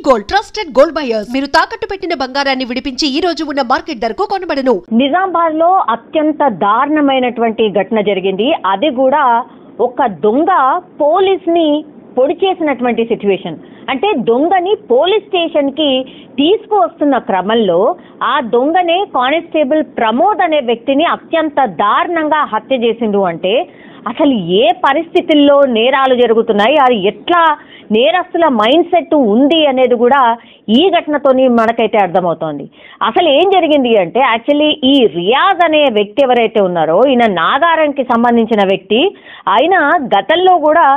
Gold trusted gold buyers మీరు తాకట్టు పెట్టిన బంగారాన్ని విడిపించి ఈ రోజు ఉన్న మార్కెట్ ధరకు కొనబడను. నిజామాబాద్ లో అత్యంత దారుణమైనటువంటి ఘటన జరిగింది. అది కూడా ఒక దొంగ పోలీస్ ని పొడి చేసినటువంటి సిచ్యువేషన్. అంటే దొంగని పోలీస్ స్టేషన్ కి తీసుకువస్తున్న క్రమంలో ఆ దొంగనే కానిస్టేబుల్ ప్రమోద్ అనే వ్యక్తిని అత్యంత దారుణంగా హత్య చేసిండు. అంటే అసలు ఏ పరిస్థితుల్లో నేరాలు జరుగుతున్నాయి, అది ఎట్లా నేరస్తుల మైండ్ సెట్ ఉంది అనేది కూడా ఈ ఘటనతోని మనకైతే అర్థమవుతోంది. అసలు ఏం జరిగింది అంటే యాక్చువల్లీ ఈ రియాజ్ అనే వ్యక్తి ఎవరైతే ఉన్నారో ఈయన నాగారంకి సంబంధించిన వ్యక్తి. ఆయన గతంలో కూడా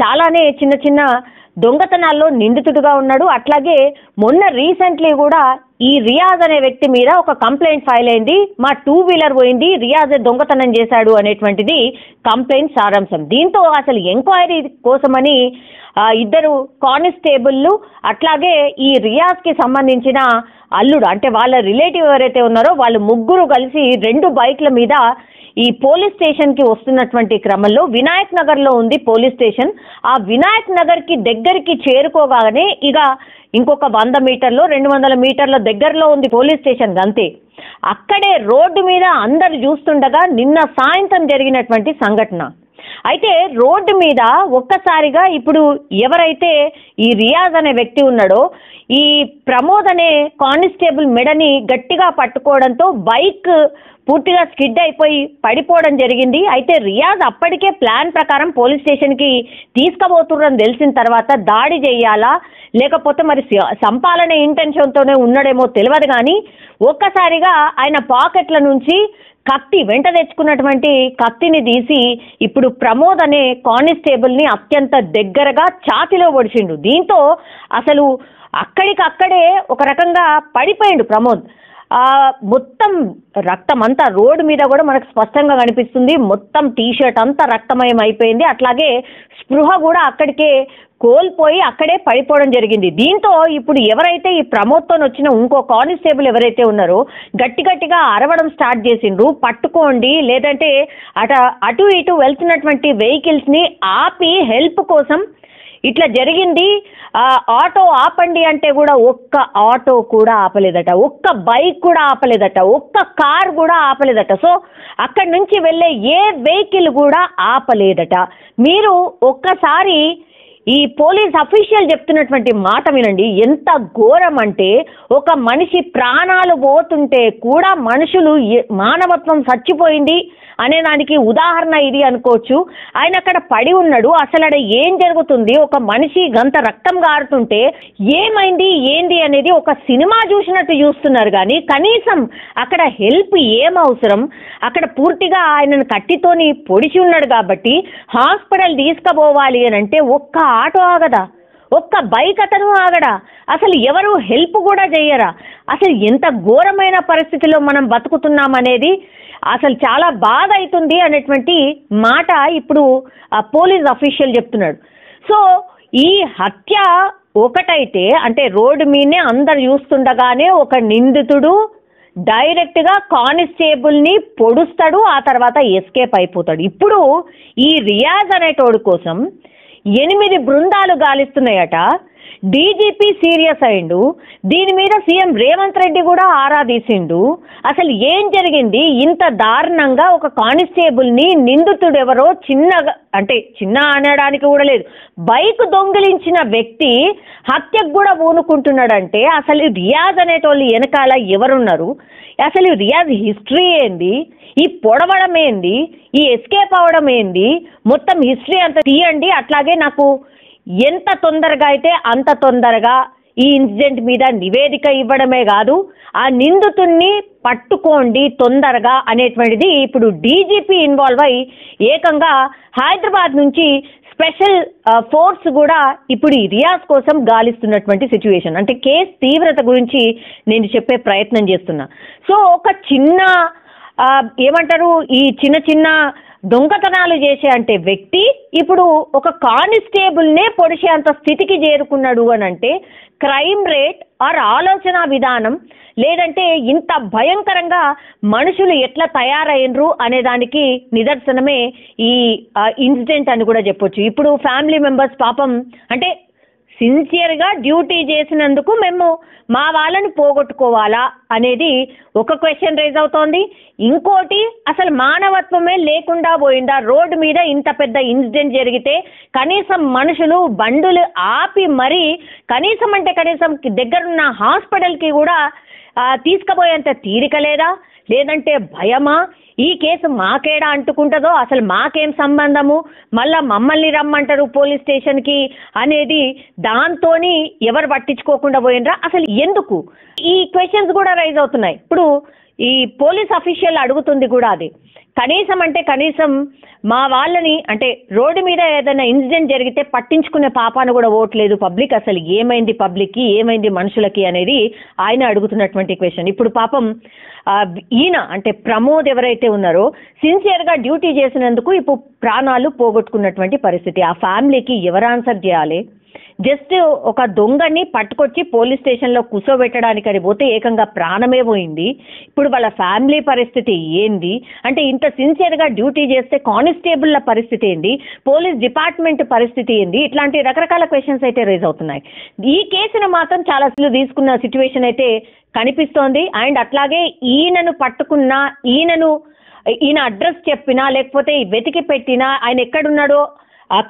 చాలానే చిన్న చిన్న దొంగతనాల్లో నిందితుడుగా ఉన్నాడు. అట్లాగే మొన్న రీసెంట్లీ కూడా ఈ రియాజ్ అనే వ్యక్తి మీద ఒక కంప్లైంట్ ఫైల్ అయింది. మా 2 వీలర్ పోయింది, రియాజ్ దొంగతనం చేశాడు అనేటువంటిది కంప్లైంట్ సారాంశం. దీంతో అసలు ఎంక్వైరీ కోసమని ఇద్దరు కానిస్టేబుల్లు అట్లాగే ఈ రియాజ్ కి సంబంధించిన అల్లుడు అంటే వాళ్ళ రిలేటివ్ ఎవరైతే ఉన్నారో వాళ్ళు ముగ్గురు కలిసి 2 బైక్ల మీద ఈ పోలీస్ స్టేషన్ కి వస్తున్నటువంటి క్రమంలో వినాయక్ నగర్ లో ఉంది పోలీస్ స్టేషన్. ఆ వినాయక్ నగర్ కి దగ్గరికి చేరుకోగానే ఇక ఇంకొక 100 మీటర్లు 200 మీటర్ల దగ్గరలో ఉంది పోలీస్ స్టేషన్. అంతే అక్కడే రోడ్డు మీద అందరు చూస్తుండగా నిన్న సాయంత్రం జరిగినటువంటి సంఘటన. అయితే రోడ్డు మీద ఒక్కసారిగా ఇప్పుడు ఎవరైతే ఈ రియాజ్ అనే వ్యక్తి ఉన్నాడో ఈ ప్రమోద్ అనే కానిస్టేబుల్ మెడని గట్టిగా పట్టుకోవడంతో బైక్ పూర్తిగా స్కిడ్ అయిపోయి పడిపోవడం జరిగింది. అయితే రియాజ్ అప్పటికే ప్లాన్ ప్రకారం పోలీస్ స్టేషన్కి తీసుకుపోతుర్రని తెలిసిన తర్వాత దాడి చేయాలా లేకపోతే మరి సంపాలనే ఇంటెన్షన్తోనే ఉన్నాడేమో తెలియదు. కానీ ఒక్కసారిగా ఆయన పాకెట్ల నుంచి కత్తి వెంట తెచ్చుకున్నటువంటి కత్తిని తీసి ఇప్పుడు ప్రమోద్ అనే కానిస్టేబుల్ని అత్యంత దగ్గరగా ఛాతీలో పొడిచిండు. దీంతో అసలు అక్కడికక్కడే ఒక రకంగా పడిపోయిండు ప్రమోద్. మొత్తం రక్తం అంతా రోడ్డు మీద కూడా మనకు స్పష్టంగా కనిపిస్తుంది. మొత్తం టీషర్ట్ అంతా రక్తమయం అయిపోయింది. అట్లాగే స్పృహ కూడా అక్కడికే కోల్పోయి అక్కడే పడిపోవడం జరిగింది. దీంతో ఇప్పుడు ఎవరైతే ఈ ప్రమోద్తో వచ్చిన ఇంకో కానిస్టేబుల్ ఎవరైతే ఉన్నారో గట్టిగా అరవడం స్టార్ట్ చేసిండ్రు. పట్టుకోండి, లేదంటే అటు ఇటు వెళ్తున్నటువంటి వెహికల్స్ ని ఆపి హెల్ప్ కోసం ఇట్లా జరిగింది. ఆటో ఆపండి అంటే కూడా ఒక్క ఆటో కూడా ఆపలేదట, ఒక్క బైక్ కూడా ఆపలేదట, ఒక్క కార్ కూడా ఆపలేదట. సో అక్కడి నుంచి వెళ్ళే ఏ వెహికల్ కూడా ఆపలేదట. మీరు ఒక్కసారి ఈ పోలీస్ అఫీషియల్ చెప్తున్నటువంటి మాట వినండి. ఎంత ఘోరం అంటే ఒక మనిషి ప్రాణాలు పోతుంటే కూడా మనుషులు మానవత్వం చచ్చిపోయింది అనే దానికి ఉదాహరణ ఇది అనుకోవచ్చు. ఆయన అక్కడ పడి ఉన్నాడు. అసలు అక్కడ ఏం జరుగుతుంది, ఒక మనిషి గంత రక్తం గారుతుంటే ఏమైంది ఏంది అనేది ఒక సినిమా చూసినట్టు చూస్తున్నారు. కానీ కనీసం అక్కడ హెల్ప్ ఏం అవసరం, అక్కడ పూర్తిగా ఆయనను కట్టితోని పొడిచి ఉన్నాడు కాబట్టి హాస్పిటల్ తీసుకుపోవాలి అని అంటే ఒక్క ఆటో ఆగదా, ఒక్క బైక్ అతను ఆగడా, అసలు ఎవరు హెల్ప్ కూడా చేయరా? అసలు ఎంత ఘోరమైన పరిస్థితిలో మనం బతుకుతున్నామనేది అసలు చాలా బాధ అవుతుంది అనేటువంటి మాట ఇప్పుడు పోలీస్ అఫీషియల్ చెప్తున్నాడు. సో ఈ హత్య ఒకటైతే అంటే రోడ్డు మీదనే అందరు చూస్తుండగానే ఒక నిందితుడు డైరెక్ట్ గా కానిస్టేబుల్ ని పొడుస్తాడు, ఆ తర్వాత ఎస్కేప్ అయిపోతాడు. ఇప్పుడు ఈ రియాజ్ అనేటోడు కోసం 8 బృందాలు గాలిస్తున్నాయట. డీజీపీ సీరియస్ అయిండు. దీని మీద సీఎం రేవంత్ రెడ్డి కూడా ఆరా తీసిండు. అసలు ఏం జరిగింది ఇంత దారుణంగా? ఒక కానిస్టేబుల్ ని నిందితుడు ఎవరో చిన్న అనడానికి కూడా లేదు, బైక్ దొంగిలించిన వ్యక్తి హత్యకు కూడా పూనుకుంటున్నాడంటే అసలు రియాజ్ అనేటోళ్ళు వెనకాల ఎవరున్నారు? అసలు రియాజ్ హిస్టరీ ఏంది, ఈ పొడవడం ఏంది, ఈ ఎస్కేప్ అవడం ఏంది, మొత్తం హిస్టరీ అంతా తీయండి. అట్లాగే నాకు ఎంత తొందరగా అయితే అంత తొందరగా ఈ ఇన్సిడెంట్ మీద నివేదిక ఇవ్వడమే కాదు, ఆ నిందితుడిని పట్టుకోండి తొందరగా అనేటువంటిది ఇప్పుడు డీజీపీ ఇన్వాల్వ్ అయి ఏకంగా హైదరాబాద్ నుంచి స్పెషల్ ఫోర్స్ కూడా ఇప్పుడు ఈ రియాజ్ కోసం గాలిస్తున్నటువంటి సిచ్యువేషన్. అంటే కేసు తీవ్రత గురించి నేను చెప్పే ప్రయత్నం చేస్తున్నా. సో ఒక చిన్న ఏమంటారు ఈ చిన్న దొంగతనాలు చేసే అంటే వ్యక్తి ఇప్పుడు ఒక కానిస్టేబుల్నే పొడిచే అంత స్థితికి చేరుకున్నాడు అని అంటే క్రైమ్ రేట్ ఆర్ ఆలోచన విధానం లేదంటే ఇంత భయంకరంగా మనుషులు ఎట్లా తయారైనరు అనే దానికి నిదర్శనమే ఈ ఇన్సిడెంట్ అని కూడా చెప్పొచ్చు. ఇప్పుడు ఫ్యామిలీ మెంబర్స్ పాపం అంటే సిన్సియర్గా డ్యూటీ చేసినందుకు మేము మా వాళ్ళని పోగొట్టుకోవాలా అనేది ఒక క్వశ్చన్ రైజ్ అవుతోంది. ఇంకోటి, అసలు మానవత్వమే లేకుండా పోయిందా? రోడ్డు మీద ఇంత పెద్ద ఇన్సిడెంట్ జరిగితే కనీసం మనుషులు బండులు ఆపి మరీ కనీసం అంటే కనీసం దగ్గరున్న హాస్పిటల్కి కూడా తీసుకుపోయేంత తీరిక లేదా? లేదంటే భయమా? ఈ కేసు మాకేడా అంటుకుంటుందో, అసలు మాకేం సంబంధము, మళ్ళా మమ్మల్ని రమ్మంటారు పోలీస్ స్టేషన్కి అనేది దాంతోని ఎవరు పట్టించుకోకుండా పోయినరా? అసలు ఎందుకు? ఈ క్వశ్చన్స్ కూడా రైజ్ అవుతున్నాయి. ఇప్పుడు ఈ పోలీస్ అఫీషియల్ అడుగుతుంది కూడా అది. కనీసం అంటే కనీసం మా వాళ్ళని అంటే రోడ్డు మీద ఏదైనా ఇన్సిడెంట్ జరిగితే పట్టించుకునే పాపాను కూడా ఓట్లేదు పబ్లిక్. అసలు ఏమైంది పబ్లిక్కి, ఏమైంది మనుషులకి అనేది ఆయన అడుగుతున్నటువంటి క్వశ్చన్. ఇప్పుడు పాపం ఈయన అంటే ప్రమోద్ ఎవరైతే ఉన్నారో సిన్సియర్గా డ్యూటీ చేసినందుకు ఇప్పుడు ప్రాణాలు పోగొట్టుకున్నటువంటి పరిస్థితి. ఆ ఫ్యామిలీకి ఎవరు ఆన్సర్ చేయాలి? జస్ట్ ఒక దొంగని పట్టుకొచ్చి పోలీస్ స్టేషన్లో కూర్చోబెట్టడానికి అని పోతే ఏకంగా ప్రాణమే పోయింది. ఇప్పుడు వాళ్ళ ఫ్యామిలీ పరిస్థితి ఏంది? అంటే ఇంత సిన్సియర్గా డ్యూటీ చేస్తే కానిస్టేబుల్ల పరిస్థితి ఏంది? పోలీస్ డిపార్ట్మెంట్ పరిస్థితి ఏంది? ఇట్లాంటి రకరకాల క్వశ్చన్స్ అయితే రేజ్ అవుతున్నాయి. ఈ కేసును మాత్రం చాలా తీసుకున్న సిచ్యువేషన్ అయితే కనిపిస్తోంది. అండ్ అట్లాగే ఈయనను పట్టుకున్నా, ఈయన అడ్రస్ చెప్పినా లేకపోతే వెతికి పెట్టినా, ఆయన ఎక్కడున్నాడో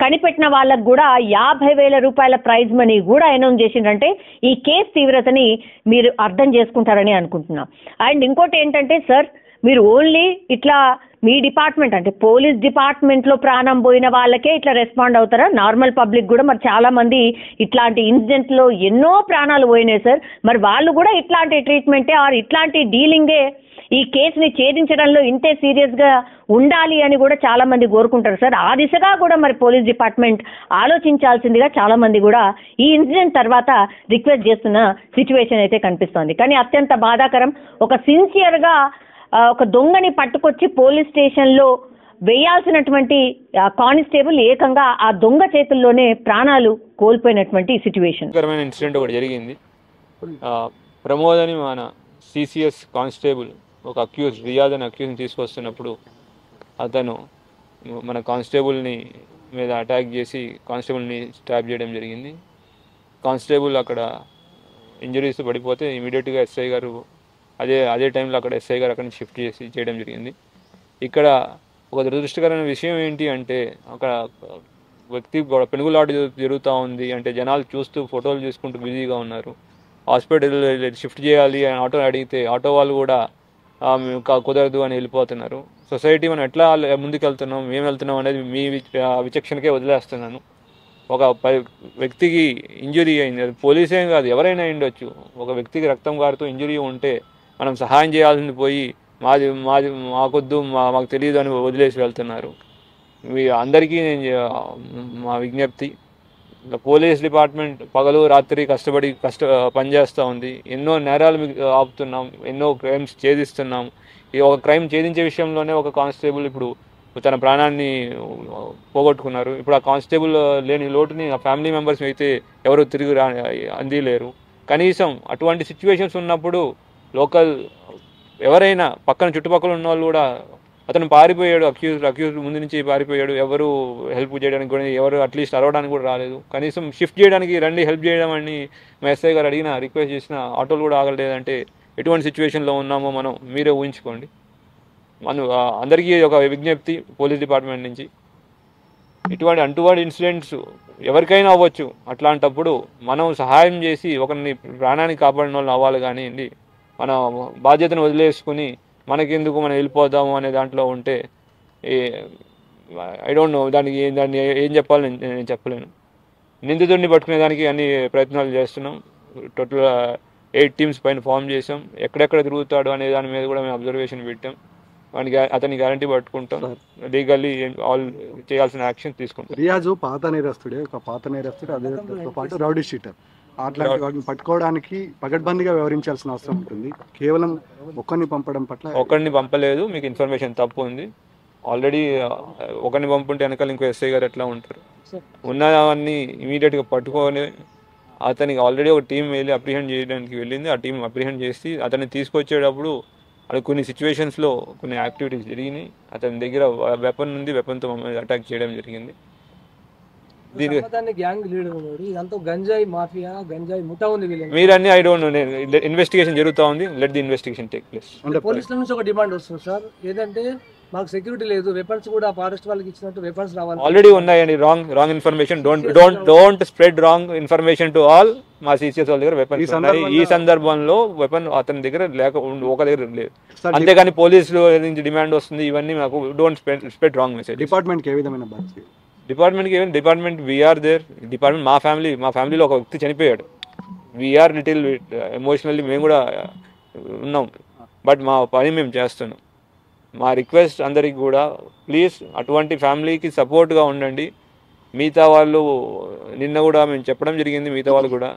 కనిపెట్టిన వాళ్ళకు కూడా 50,000 రూపాయల ప్రైజ్ మనీ కూడా అనౌన్స్ చేసిందంటే ఈ కేసు తీవ్రతని మీరు అర్థం చేసుకుంటారని అనుకుంటున్నాం. అండ్ ఇంకోటి ఏంటంటే సార్, మీరు ఓన్లీ ఇట్లా మీ డిపార్ట్మెంట్ అంటే పోలీస్ డిపార్ట్మెంట్లో ప్రాణం పోయిన వాళ్ళకే ఇట్లా రెస్పాండ్ అవుతారా? నార్మల్ పబ్లిక్ కూడా మరి చాలా మంది ఇట్లాంటి ఇన్సిడెంట్లో ఎన్నో ప్రాణాలు పోయినాయి సార్. మరి వాళ్ళు కూడా ఇట్లాంటి ట్రీట్మెంటే ఆర్ ఇట్లాంటి డీలింగే ఈ కేసుని ఛేదించడంలో ఇంతే సీరియస్గా ఉండాలి అని కూడా చాలా మంది కోరుకుంటారు సార్. ఆ దిశగా కూడా మరి పోలీస్ డిపార్ట్మెంట్ ఆలోచించాల్సిందిగా చాలా మంది కూడా ఈ ఇన్సిడెంట్ తర్వాత రిక్వెస్ట్ చేస్తున్న సిచ్యువేషన్ అయితే కనిపిస్తోంది. కానీ అత్యంత బాధాకరం, ఒక సిన్సియర్గా ఒక దొంగని పట్టుకొచ్చి పోలీస్ స్టేషన్లో వేయాల్సినటువంటి కానిస్టేబుల్ ఏకంగా ఆ దొంగ చేతుల్లోనే ప్రాణాలు కోల్పోయినటువంటి సిచ్యువేషన్. ఇన్సిడెంట్ ఒకటి జరిగింది. ప్రమోద్ అని మన సిసిఎస్ కానిస్టేబుల్ ఒక రియాజ్ అని అక్యూజ్ని తీసుకొస్తున్నప్పుడు అతను మన కానిస్టేబుల్ని మీద అటాక్ చేసి కానిస్టేబుల్ని స్టాబ్ చేయడం జరిగింది. కానిస్టేబుల్ అక్కడ ఇంజరీస్ పడిపోతే ఇమీడియట్గా ఎస్ఐ గారు అదే టైంలో అక్కడ ఎస్ఐ గారు అక్కడ షిఫ్ట్ చేయడం జరిగింది. ఇక్కడ ఒక దురదృష్టకరమైన విషయం ఏంటి అంటే అక్కడ వ్యక్తి పెనుగులాట జరుగుతూ ఉంది. అంటే జనాలు చూస్తూ ఫోటోలు తీసుకుంటూ బిజీగా ఉన్నారు. హాస్పిటల్ షిఫ్ట్ చేయాలి అని ఆటో అడిగితే ఆటో వాళ్ళు కూడా కుదరదు అని వెళ్ళిపోతున్నారు. సొసైటీ మనం ఎట్లా ముందుకు వెళ్తున్నాం, మేము వెళ్తున్నాం అనేది మీ విచక్షణకే వదిలేస్తున్నాను. ఒక వ్యక్తికి ఇంజురీ అయింది, అది పోలీసేం కాదు ఎవరైనా ఉండొచ్చు. ఒక వ్యక్తికి రక్తం కారుతూ ఇంజురీ ఉంటే మనం సహాయం చేయాల్సింది పోయి మాకొద్దు మాకు తెలియదు అని వదిలేసి వెళ్తున్నారు. అందరికీ మా విజ్ఞప్తి, పోలీస్ డిపార్ట్మెంట్ పగలు రాత్రి కష్టపడి పనిచేస్తూ ఉంది. ఎన్నో నేరాలు ఆపుతున్నాం, ఎన్నో క్రైమ్స్ ఛేదిస్తున్నాం. ఈ ఒక క్రైమ్ ఛేదించే విషయంలోనే ఒక కానిస్టేబుల్ ఇప్పుడు తన ప్రాణాన్ని పోగొట్టుకున్నారు. ఇప్పుడు ఆ కానిస్టేబుల్ లేని లోటుని ఆ ఫ్యామిలీ మెంబర్స్ అయితే ఎవరు తిరిగి అందిలేరు. కనీసం అటువంటి సిచ్యువేషన్స్ ఉన్నప్పుడు లోకల్ ఎవరైనా పక్కన చుట్టుపక్కల ఉన్న వాళ్ళు కూడా, అతను పారిపోయాడు, అక్యూజ్ ముందు నుంచి పారిపోయాడు, ఎవరు హెల్ప్ చేయడానికి కూడా ఎవరు అట్లీస్ట్ అరవడానికి కూడా రాలేదు. కనీసం షిఫ్ట్ చేయడానికి రండి హెల్ప్ చేయడం అని మా ఎస్ఐ గారు అడిగినా, రిక్వెస్ట్ చేసిన ఆటోలు కూడా ఆగలేదంటే ఎటువంటి సిచ్యువేషన్లో ఉన్నామో మనం మీరే ఊహించుకోండి. మనం అందరికీ ఒక విజ్ఞప్తి పోలీస్ డిపార్ట్మెంట్ నుంచి, అటువంటి ఇన్సిడెంట్స్ ఎవరికైనా అవ్వచ్చు. అట్లాంటప్పుడు మనం సహాయం చేసి ఒకరిని ప్రాణాన్ని కాపాడిన వాళ్ళు అవ్వాలి కానివ్వండి, మన బాధ్యతను వదిలేసుకుని మనకెందుకు మనం వెళ్ళిపోదాము అనే దాంట్లో ఉంటే ఐ డోంట్ నో దాన్ని ఏం చెప్పాలో నేను చెప్పలేను. నిందితుడిని పట్టుకునేదానికి అన్ని ప్రయత్నాలు చేస్తున్నాం. టోటల్ 8 టీమ్స్ పైన ఫామ్ చేసాం. ఎక్కడెక్కడ తిరుగుతాడు అనే దాని మీద కూడా మేము అబ్జర్వేషన్ పెట్టాం. అతని గ్యారంటీ పట్టుకుంటాం. లీగల్లీ ఆల్ చేయాల్సిన యాక్షన్ తీసుకుంటాం. రియాజు ఒక పాత నేరస్తుడు అదే పాటు రౌడీ షీటర్. అట్లాంటి వాటిని పట్టుకోవడానికి పగడ్బందీగా వ్యవహరించాల్సిన అవసరం ఉంటుంది. కేవలం ఒకరిని పంపలేదు, మీకు ఇన్ఫర్మేషన్ తప్పు ఉంది. ఆల్రెడీ ఒకరిని పంపుంటే వెనకాల ఇంకో ఎస్ఐ గారు ఎట్లా ఉంటారు. ఉన్నవన్నీ ఇమీడియట్గా పట్టుకొని అతనికి ఆల్రెడీ ఒక టీం వెళ్ళి అప్రిహెండ్ చేయడానికి వెళ్ళింది. ఆ టీం అప్రిహెండ్ చేసి అతన్ని తీసుకొచ్చేటప్పుడు అది కొన్ని సిచ్యువేషన్స్లో కొన్ని యాక్టివిటీస్ జరిగినాయి. అతని దగ్గర వెపన్ ఉంది, వెపన్తో మమ్మల్ని అటాక్ చేయడం జరిగింది. దీని గ్యాంగ్ లీడర్ ఉన్నాడు, ఇదంతా గంజాయి మాఫియా, గంజాయి ముఠా ఉంది వీళ్ళని. మీరన్నీ ఐ డోంట్ నో, నేను ఇన్వెస్టిగేషన్ జరుగుతూ ఉంది, let the investigation take place. పోలీసుల నుంచి ఒక డిమాండ్ వస్తుంది సార్, ఏదంటే మాకు సెక్యూరిటీ లేదు, వెపన్స్ కూడా ఫారెస్ట్ వాళ్ళకి ఇచ్చినట్టు వెపన్స్ రావాలి. ఆల్రెడీ ఉన్నాయండి wrong information. Don't spread wrong information to all. మా సిసిఎస్ వాళ్ళ దగ్గర వెపన్స్ ఉన్నాయి. ఈ సందర్భంలో వెపన్ అతని దగ్గర ఒక దగ్గర లేదు, అంతేగాని పోలీసులు నుంచి డిమాండ్ వస్తుంది ఇవన్నీ మాకు. Don't spread wrong message. డిపార్ట్మెంట్కి ఏ విధమైన బాధ్యత? Department we are there. డిపార్ట్మెంట్ మా ఫ్యామిలీలో ఒక వ్యక్తి చనిపోయాడు. వీఆర్ లిటిల్ ఎమోషనల్లీ మేము కూడా ఉన్నాం, బట్ మా పని మేము చేస్తున్నాం. మా రిక్వెస్ట్ అందరికి కూడా, ప్లీజ్ అటువంటి ఫ్యామిలీకి సపోర్ట్గా ఉండండి. మిగతా వాళ్ళు నిన్న కూడా మేము చెప్పడం జరిగింది, మిగతా వాళ్ళు కూడా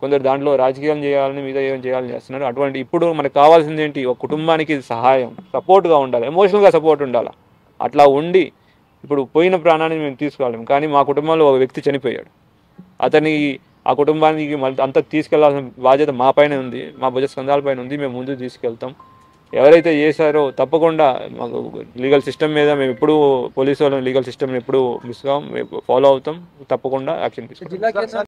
కొందరు దాంట్లో రాజకీయం చేయాలని మిగతా ఏం చేయాలని చేస్తున్నారు. అటువంటి ఇప్పుడు మనకు కావాల్సింది ఏంటి, ఒక కుటుంబానికి సహాయం, సపోర్ట్గా ఉండాలి, ఎమోషనల్గా సపోర్ట్ ఉండాలి. అట్లా ఉండి ఇప్పుడు పోయిన ప్రాణాన్ని మేము తీసుకోలేము, కానీ మా కుటుంబంలో ఒక వ్యక్తి చనిపోయాడు. అతని ఆ కుటుంబానికి మళ్ళీ అంతా తీసుకెళ్లాల్సిన బాధ్యత మా పైన ఉంది, మా భుజ స్కంధాలపైన ఉంది. మేము ముందుకు తీసుకెళ్తాం. ఎవరైతే చేశారో తప్పకుండా మాకు లీగల్ సిస్టమ్ మీద మేము ఎప్పుడు పోలీసు వాళ్ళ లీగల్ సిస్టమ్ ఎప్పుడు మిస్ కాం, ఫాలో అవుతాం, తప్పకుండా యాక్షన్ తీసుకుంటాం.